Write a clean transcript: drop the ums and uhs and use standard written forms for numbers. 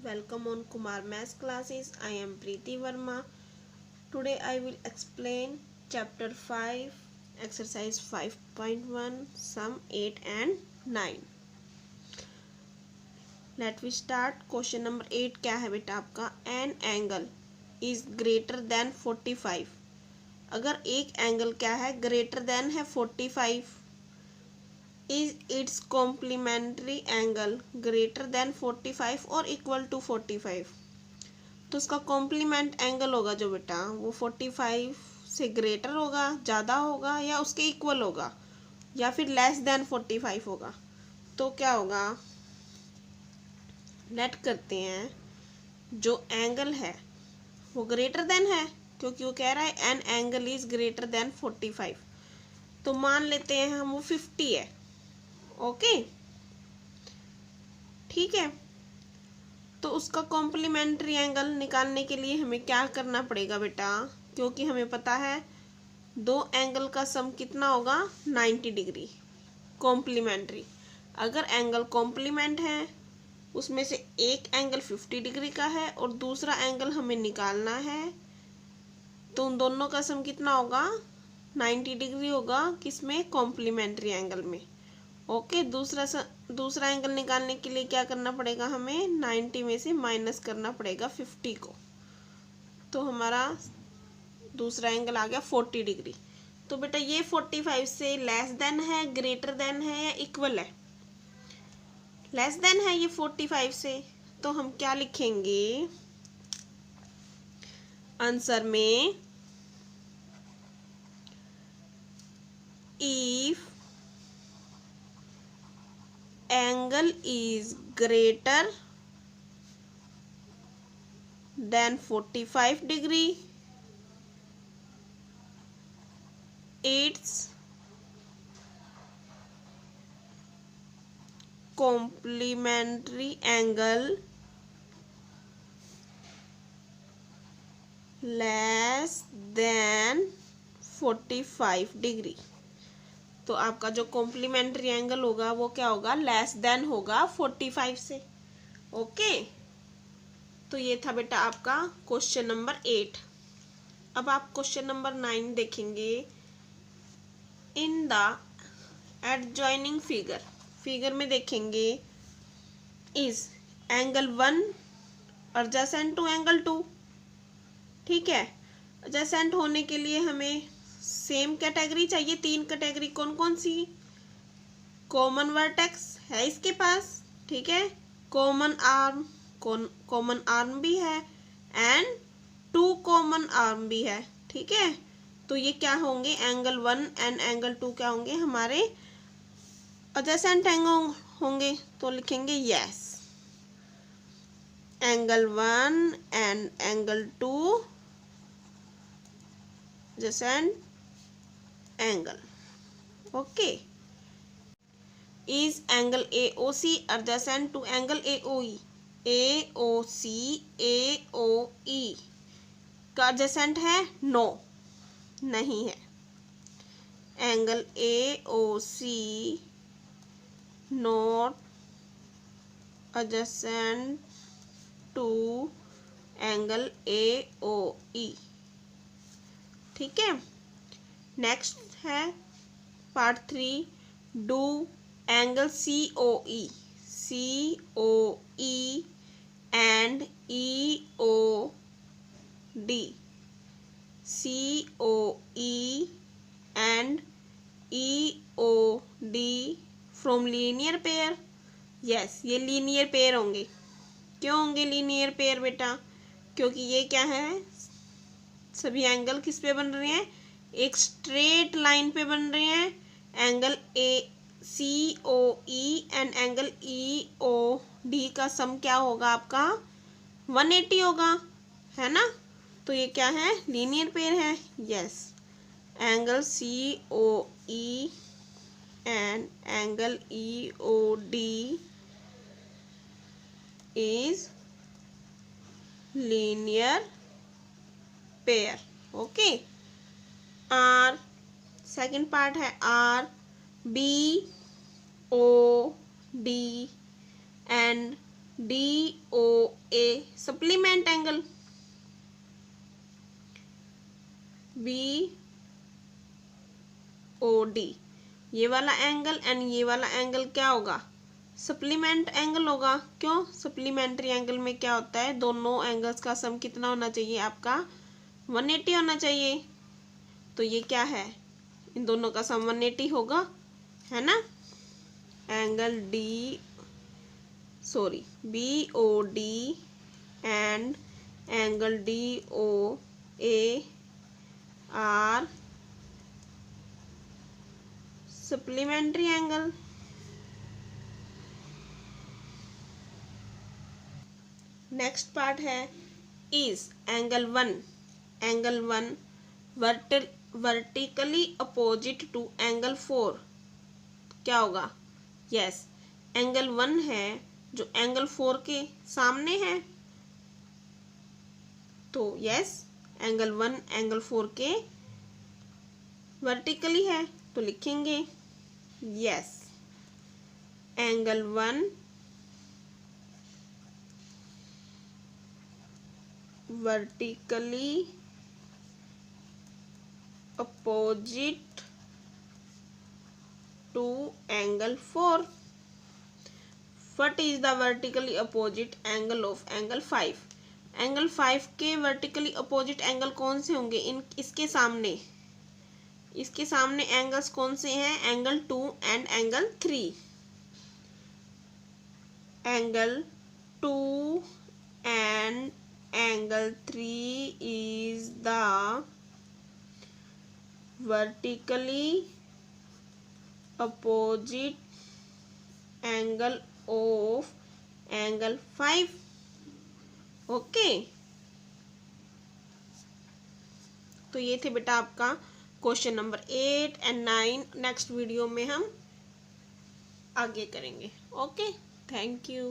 Welcome on Kumar Maths classes. I am Preeti Verma. Today I will explain chapter 5, exercise 5.1, sum 8 and 9. Let we start. Question number 8 क्या है बेटा आपका? An angle is greater than 45. अगर एक angle क्या है greater than है 45, is its complementary angle greater than 45 और इक्वल टू 45. तो उसका कॉम्प्लीमेंट एंगल होगा जो बेटा वो 45 से ग्रेटर होगा, ज़्यादा होगा या उसके इक्वल होगा या फिर लेस देन 45 होगा. तो क्या होगा, लेट करते हैं जो एंगल है वो ग्रेटर देन है क्योंकि वो कह रहा है an angle is greater than 45. तो मान लेते हैं हम वो 50 है. ओके ठीक है. तो उसका कॉम्प्लीमेंट्री एंगल निकालने के लिए हमें क्या करना पड़ेगा बेटा, क्योंकि हमें पता है दो एंगल का सम कितना होगा 90 डिग्री कॉम्प्लीमेंट्री. अगर एंगल कॉम्प्लीमेंट है उसमें से एक एंगल 50 डिग्री का है और दूसरा एंगल हमें निकालना है, तो उन दोनों का सम कितना होगा 90 डिग्री होगा. किसमें? कॉम्प्लीमेंट्री एंगल में. ओके दूसरा एंगल निकालने के लिए क्या करना पड़ेगा, हमें 90 में से माइनस करना पड़ेगा 50 को. तो हमारा दूसरा एंगल आ गया 40 डिग्री. तो बेटा ये 45 से लेस देन है, ग्रेटर देन है या इक्वल है? लेस देन है ये 45 से. तो हम क्या लिखेंगे आंसर में, if angle is greater than 45 degree, its complementary angle less than 45 degree. तो आपका जो कॉम्प्लीमेंट्री एंगल होगा वो क्या होगा, लेस देन होगा 45 से. ओके तो ये था बेटा आपका क्वेश्चन नंबर 8. अब आप क्वेश्चन नंबर 9 देखेंगे. इन द एडजॉइनिंग फिगर में देखेंगे is angle 1 adjacent to angle 2. ठीक है, एडजेसेंट होने के लिए हमें सेम कैटेगरी चाहिए. 3 कैटेगरी कौन कौन सी? कॉमन वर्टेक्स है इसके पास, ठीक है, कॉमन आर्म भी है एंड 2 कॉमन आर्म भी है. ठीक है, तो ये क्या होंगे, एंगल 1 एंड एंगल 2 क्या होंगे, हमारे एडजेसेंट एंगल होंगे. तो लिखेंगे yes angle 1 and angle 2 adjacent angle. Okay is angle AOC adjacent to angle AOE. AOC AOE का adjacent है? नो नहीं है. Angle AOC not adjacent to angle AOE. ठीक है. नेक्स्ट है part 3. Do angle COE and EOD. COE and EOD from linear pair. Yes ये linear pair होंगे. क्यों होंगे लीनियर पेयर बेटा? क्योंकि ये क्या है, सभी एंगल किस पे बन रहे हैं, एक स्ट्रेट लाइन पे बन रहे हैं. Angle COE and angle EOD का सम क्या होगा आपका 180 होगा, है ना. तो ये क्या है, लीनियर पेयर है. Yes angle COE and angle EOD is linear pair. Okay आर सेकेंड पार्ट है RBOD and DOA a supplement angle, B O D, ये वाला एंगल एंड ये वाला एंगल क्या होगा, सप्लीमेंट एंगल होगा। क्यों, सप्लीमेंट्री एंगल में क्या होता है, दोनों एंगल्स का सम कितना होना चाहिए आपका, 180 होना चाहिए। तो ये क्या है, इन दोनों का सम 180 होगा, है ना। Angle B O D and angle D O A R supplementary angle. Next part है is angle one vertically opposite to angle 4, क्या होगा, यस एंगल 1 है जो एंगल 4 के सामने है, तो यस एंगल 1 एंगल 4 के वर्टिकली है, तो लिखेंगे yes angle 1 vertically opposite to angle 4। What is the vertically opposite angle of angle 5? Angle 5 के वर्टिकली अपोजिट एंगल कौन से होंगे, इसके सामने एंगल्स कौन से हैं, angle 2 and angle 3। Angle 2 and angle 3 is the vertically opposite angle of angle 5। Okay, तो ये थे बेटा आपका question number 8 and 9। Next video में हम आगे करेंगे। Okay, thank you.